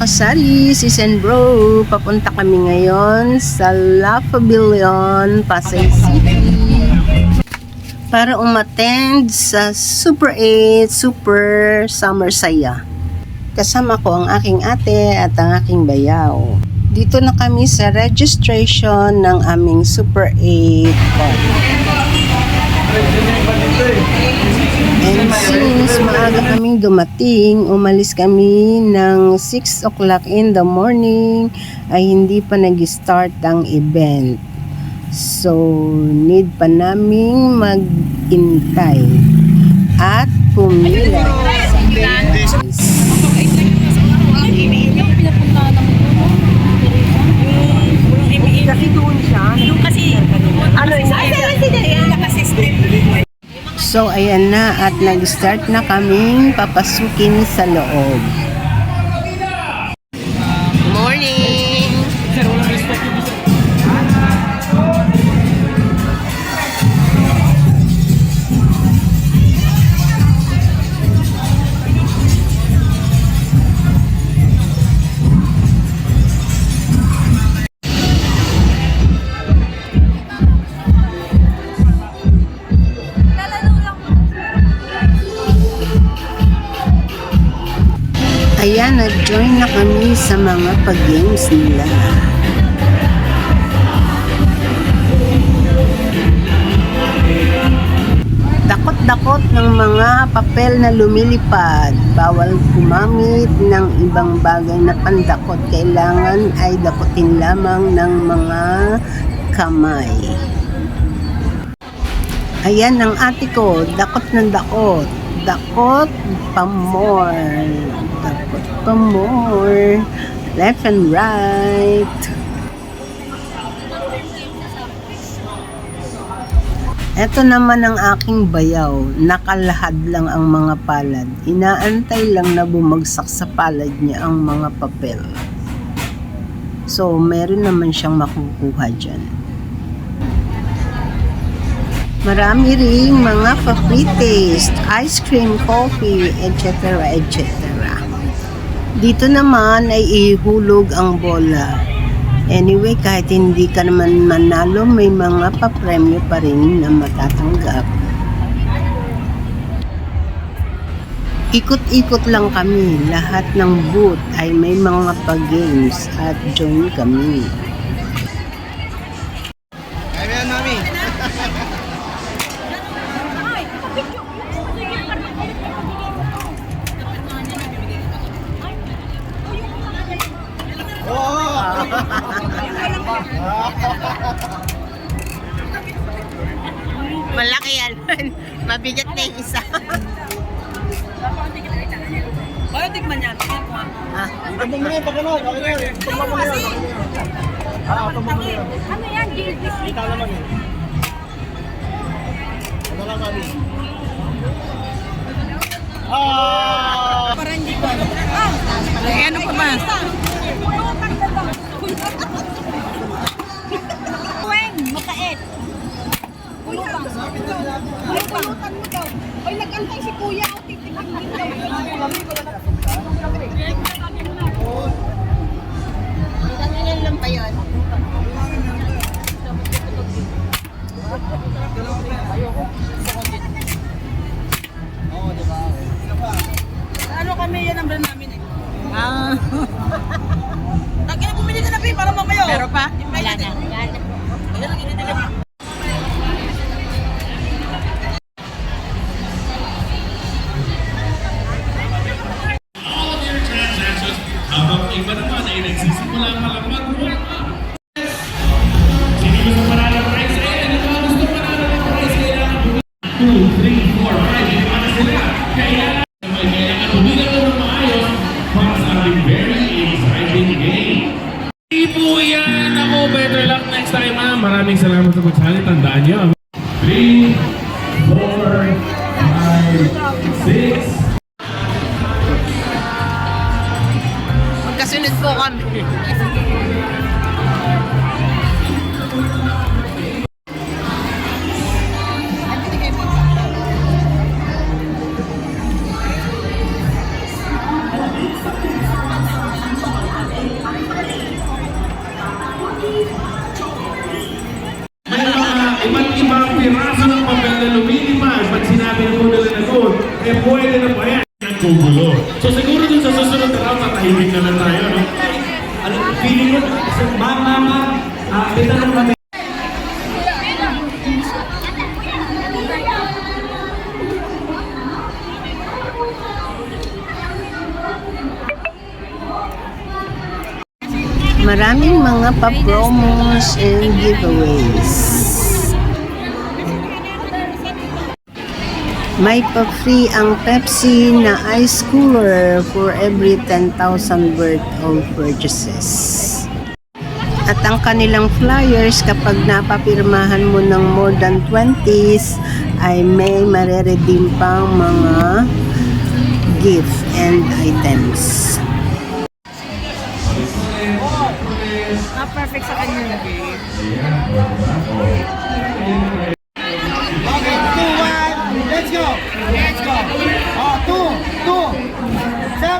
kasari, sis and bro, papunta kami ngayon sa La Pavilion, Pasay City para umattend sa Super 8 Super Summer Saya. Kasama ko ang aking ate at ang aking bayaw. Dito na kami sa registration ng aming Super 8 card. And since maaga kaming dumating, umalis kami ng 6 o'clock in the morning, ay hindi pa nag-start ang event. So, need pa naming mag-intay at pumila sa place. Kasi doon siya. Yung kasi, ano So, ayan na at nag-start na kaming papasukin sa loob. Morning! Ayan, nag-join na kami sa mga pag-games nila. Dakot-dakot ng mga papel na lumilipad. Bawal gumamit ng ibang bagay na pandakot. Kailangan ay dakotin lamang ng mga kamay. Ayan ang ate ko, dakot ng dakot. Dakot pa more. Dakot pa more. Left and right. Ito naman ang aking bayaw. Nakalahad lang ang mga palad. Inaantay lang na bumagsak sa palad niya ang mga papel. So, meron naman siyang makukuha dyan. Marami ring mga pa-pre-taste, ice cream, coffee, etc. etc. Dito naman ay ihulog ang bola. Anyway, kahit hindi ka naman manalo, may mga pa-premyo pa rin na matatanggap. Ikot-ikot lang kami. Lahat ng booth ay may mga pa-games at join kami. Ayan, mami. Malaki yan. Mabigat na yung isa. Bakit tikman niya? Ito mo muna yung pagkano. Ito mo muna yun. Ito mo muna yun. Ano yan? Kita naman yun. Ito lang kami. Parang hindi ko. Ay, ano pa ba? Uweng, makait. Pulutan. Ay, pulutan mo daw. Ay, nag-antay si kuya. Titignan mo daw. Kailan lang pa yun? Oo, diba? Ano kami, yan ang brand namin eh. Lagi na bumili ka na pi, para mamaya. Meron pa? Wala na. Ayun, lagi na talaga. Habang iba naman ay nagsisimula palang mag-work up. Sino gusto manalo ng prize? Ayan, ano ba gusto manalo ng prize? Kailangan 2, 3, 4, 5. Hindi pa na sila. Kailangan humilang mo ng maayos para sa ating very exciting game. Hindi po yan. Ako, better luck next time ha. Maraming salamat sa pagsali. Tandaan niyo. 3, 4, 5, 6. Magkasunod po kami. So siguro dun sa susunod na round, tatahimik na lang tayo, no? Ano, feeling ko, mama, itanong kami. Maraming mga pa-promos and giveaways. May pa-free ang Pepsi na ice cooler for every 10,000 worth of purchases. At ang kanilang flyers, kapag napapirmahan mo ng more than 20s, ay may mareredeem pang mga gift and items. Perfect sa kanya yung game. Okay, 2, 1, let's go! Let's go! Oh, 2, 7, 1,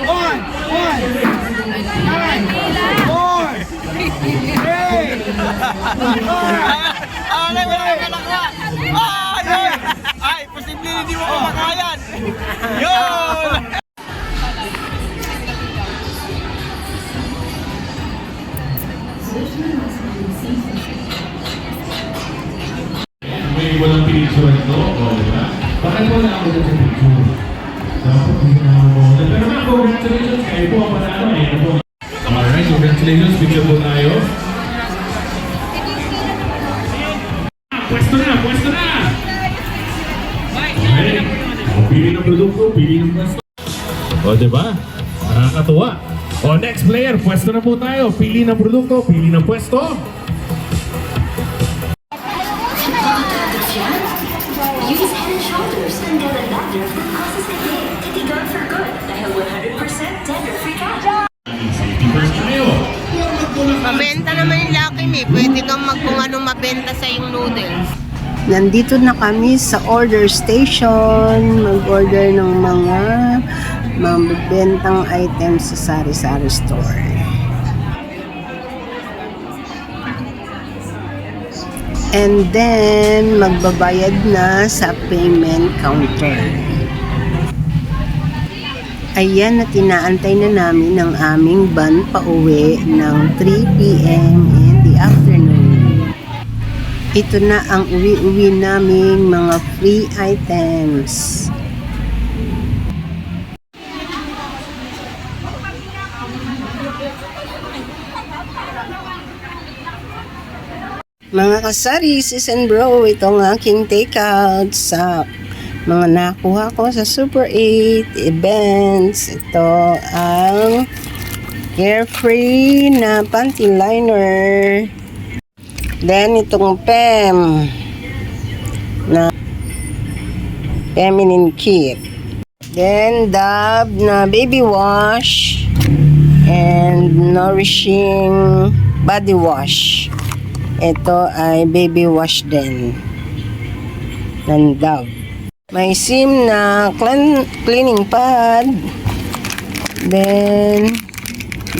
4, ay, posible hindi mo kumakayan! Yun! May walang pinicture ito, o diba? Bakit wala ako dito sa picture? Dapat hindi na ako muna. Pero mga congratulations, kayo po ang panalo. Ayan po. Alright, congratulations. Picture po tayo. Pwesto na, pwesto na! Okay. O, pili ng produkto, pili ng pwesto. O, diba? Nakakatuwa. O, next player, pwesto na po tayo. Pili ng produkto, pili ng pwesto. Use Head and Shoulders and get a doctor for causes a day. Titigan for good dahil 100% tender-free ka. Safety first tayo. Mabenta naman yung Lucky Me. Pwede kang kung anong mabenta sa yung noodles. Nandito na kami sa order station. Mag-order ng mga mabibentang items sa sari-sari store. And then, magbabayad na sa payment counter. Ayan, na tinaantay na namin ang aming van pauwi ng 3 p.m. in the afternoon. Ito na ang uwi-uwi naming mga free items. Mga kasari, sis and bro, itong aking takeout sa mga nakuha ko sa Super 8 events. Ito ang Carefree na panty liner. Then itong PEM na feminine kit. Then Dove na baby wash and nourishing body wash. Ito ay baby wash din ng Dove. May SIM na cleaning pad. Then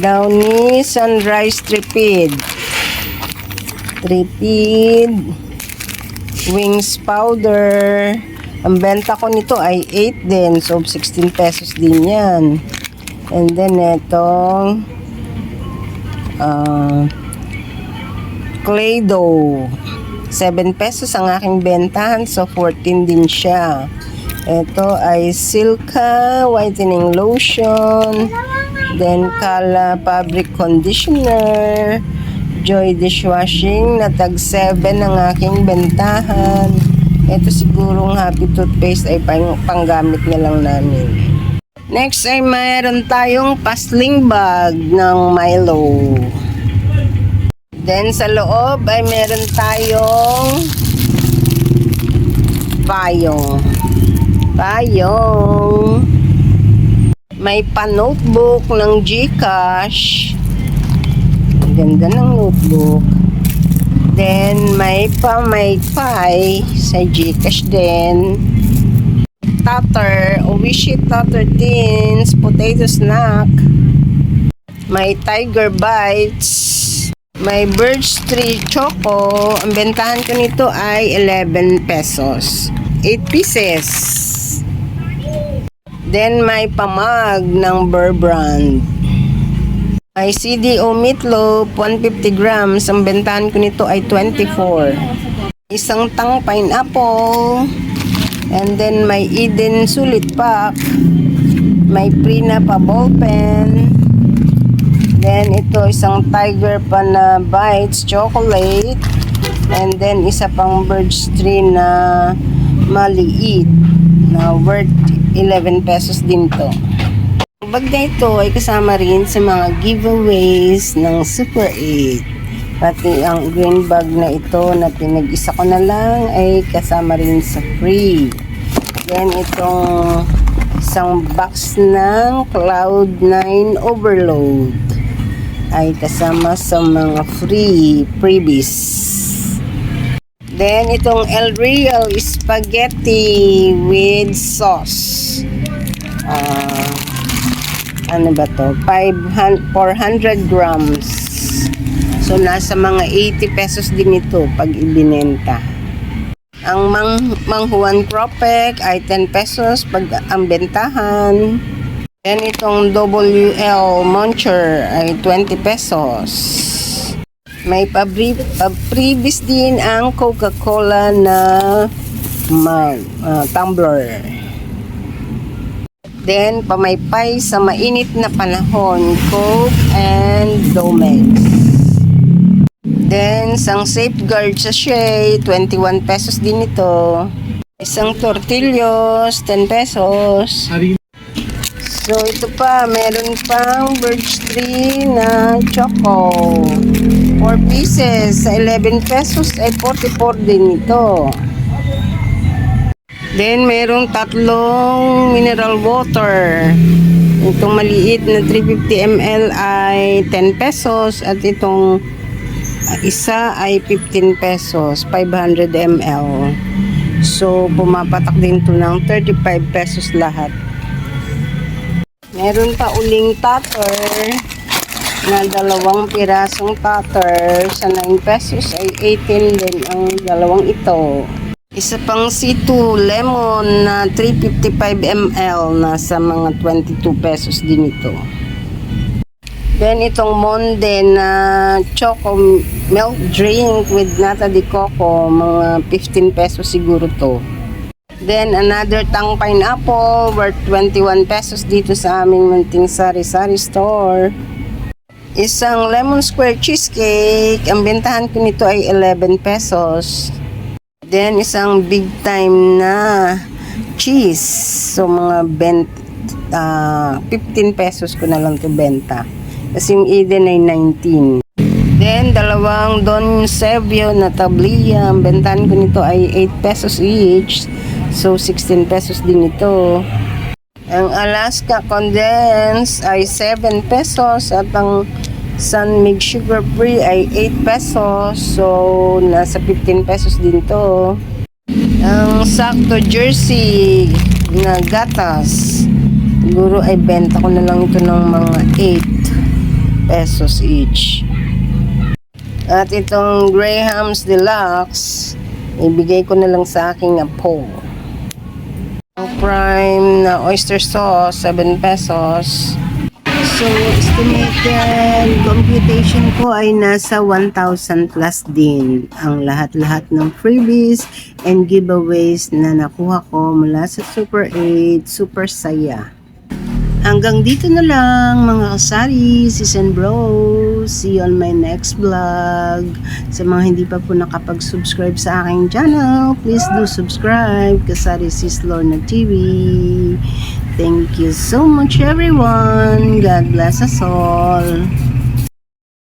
Downy Sunrise Tripid. Wings powder. Ang benta ko nito ay 8 din. So 16 pesos din yan. And then itong clay dough. 7 pesos ang aking bentahan. So 14 din siya. Ito ay Silka whitening lotion. Then Kala fabric conditioner. Joy dishwashing na tag 7 ang aking bentahan. Ito sigurong happy toothpaste ay panggamit na lang namin. Next ay mayroon tayong pasling bag ng Milo. Then sa loob ay meron tayong payong. May pa-notebook ng GCash. Ang ganda ng notebook. Then may pa-maypay sa GCash din. Tatter, Oishi Tatter Tins, potato snack. May Tiger Bites. May Birch Tree Choco. Ang bentahan ko nito ay 11 pesos. 8 pieces. Then may pamag ng Burr brand. May CDO meatloaf, 150 grams. Ang bentahan ko nito ay 24. Isang tang pineapple. And then may Eden sulit pack. May Prina pa ball pen. Then ito isang Tiger pa na bites chocolate. And then isa pang Birch Tree na maliit na worth 11 pesos din to. Ang bag na ito ay kasama rin sa mga giveaways ng Super 8. Pati ang green bag na ito na pinag-isa ko na lang ay kasama rin sa free. Then itong isang box ng Cloud9 Overload ay kasama sa mga freebies. Then itong El Real spaghetti with sauce. Ano ba to? 400 grams. So nasa mga 80 pesos din ito pag ibinenta. Ang Mang Juan Cropec ay 10 pesos pag ang bentahan. Then itong WL Muncher ay 20 pesos. May previous din ang Coca-Cola na tumbler. Then, pamaypay sa mainit na panahon, Coke and Domex. Then, isang Safeguard sachet, 21 pesos din ito. Isang Tortillos, 10 pesos. So, ito pa, meron pang Birch Tree na Choco. 4 pieces sa 11 pesos ay 44 din ito. Then, merong tatlong mineral water. Itong maliit na 350 ml ay 10 pesos at itong isa ay 15 pesos, 500 ml. So, pumapatak din ito ng 35 pesos lahat. Meron pa uling tutter na 2 pirasong tutter sa 9 pesos ay 18 din ang dalawang ito. Isa pang C2 lemon na 355 ml nasa mga 22 pesos din ito. Then itong Monde na choco milk drink with nata de coco, mga 15 pesos siguro to. Then another tang pineapple worth 21 pesos dito sa aming munting sari-sari store. Isang lemon square cheesecake, ang bentahan ko nito ay 11 pesos. Then isang big time na cheese, so mga 15 pesos ko na lang to benta. Kasi yung Eden ay 19. Then, 2 Don Sevio na tabliya. Ang bentahan ko nito ay 8 pesos each. So, 16 pesos din ito. Ang Alaska Condensed ay 7 pesos. At ang Sun Mig Sugar Free ay 8 pesos. So, nasa 15 pesos din to. Ang Sakto Jersey na gatas, siguro ay benta ko na lang ito ng mga 8 pesos each. At itong Graham's Deluxe, ibigay ko na lang sa aking apo. Ang Prime na oyster sauce, 7 pesos. So, estimated computation ko ay nasa 1,000 plus din ang lahat-lahat ng freebies and giveaways na nakuha ko mula sa Super 8, Super Saya. Hanggang dito na lang mga kasari, sis and bros. See you on my next vlog. Sa mga hindi pa po nakapag-subscribe sa aking channel, please do subscribe. Kasari Sis Lorna TV. Thank you so much everyone. God bless us all.